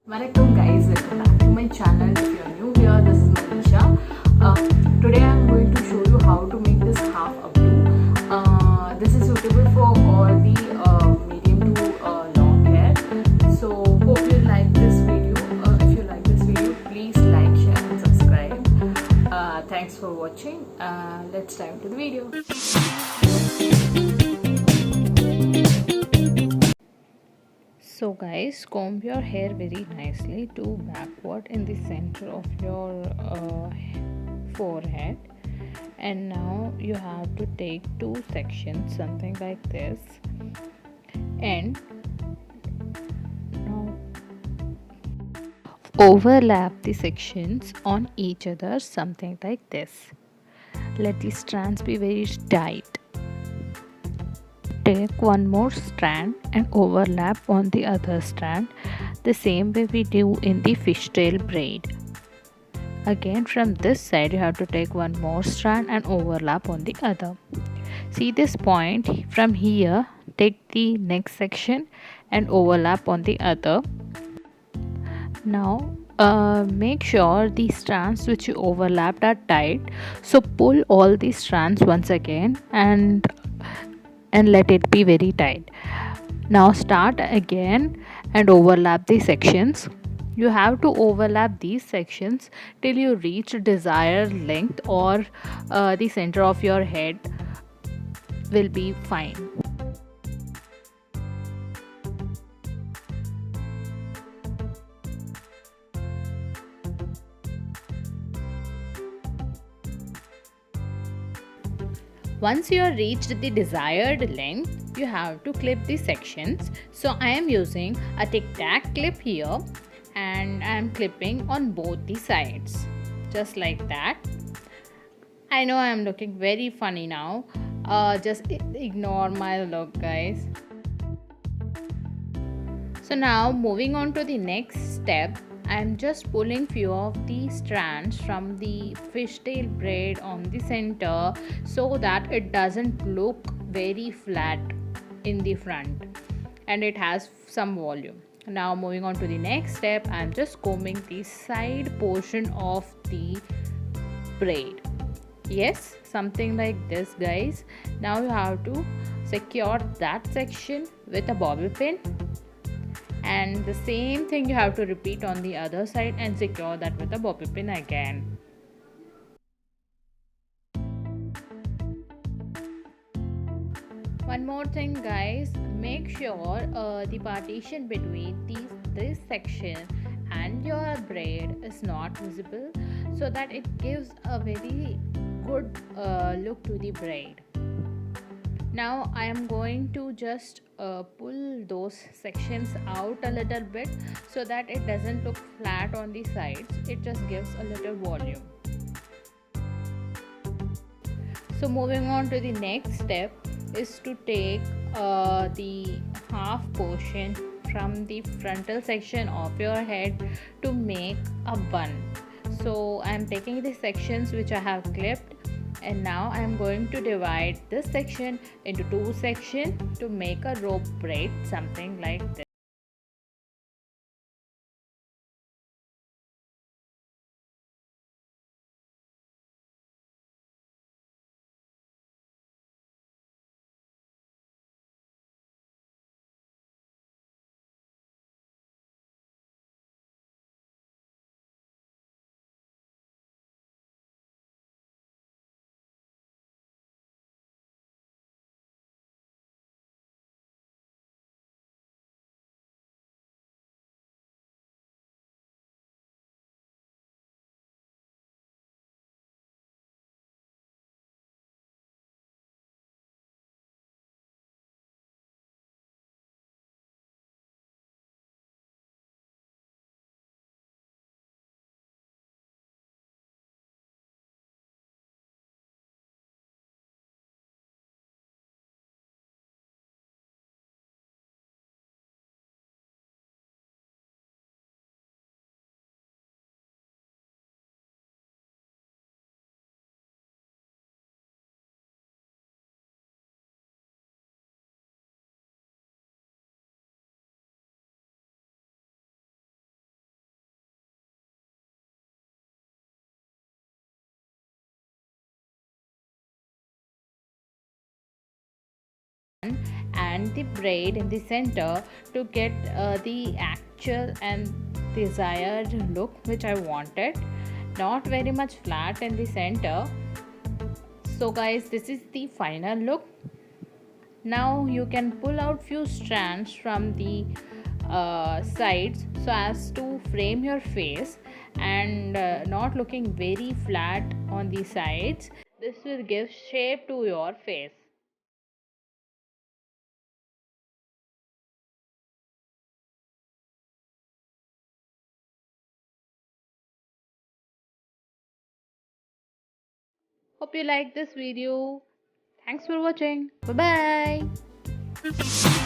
Welcome guys, welcome back to my channel. If you are new here, this is Manisha. Today I am going to show you how to make this half updo. This is suitable for all the medium to long hair. So hope you like this video. If you like this video, please like, share and subscribe. Thanks for watching. Let's dive into the video. So guys, comb your hair very nicely to backward in the center of your forehead, and now you have to take two sections something like this, and now overlap the sections on each other something like this. Let the strands be very tight. Take one more strand and overlap on the other strand, the same way we do in the fishtail braid. Again, from this side you have to take one more strand and overlap on the other. See this point? From here take the next section and overlap on the other. Now make sure the strands which you overlapped are tight, so pull all the strands once again and let it be very tight. Now start again and overlap the sections. You have to overlap these sections till you reach desired length, or the center of your head will be fine. Once you have reached the desired length, you have to clip the sections. So I am using a tic tac clip here and I am clipping on both the sides, just like that. I know I am looking very funny now. Just ignore my look, guys. So now moving on to the next step, I am just pulling few of the strands from the fishtail braid on the center so that it doesn't look very flat in the front and it has some volume. Now moving on to the next step, I am just combing the side portion of the braid. Yes, something like this, guys. Now you have to secure that section with a bobby pin, and the same thing you have to repeat on the other side and secure that with a bobby pin again. One more thing, guys, make sure the partition between this section and your braid is not visible, so that it gives a very good look to the braid. Now I am going to just pull those sections out a little bit so that it doesn't look flat on the sides, it just gives a little volume. So moving on to the next step is to take the half portion from the frontal section of your head to make a bun. So I am taking the sections which I have clipped, and now I am going to divide this section into two sections to make a rope braid, something like this. and the braid in the center to get the actual and desired look which I wanted. Not very much flat in the center. So guys, this is the final look. Now you can pull out few strands from the sides so as to frame your face and not looking very flat on the sides. This will give shape to your face. Hope you like this video. Thanks for watching. Bye bye.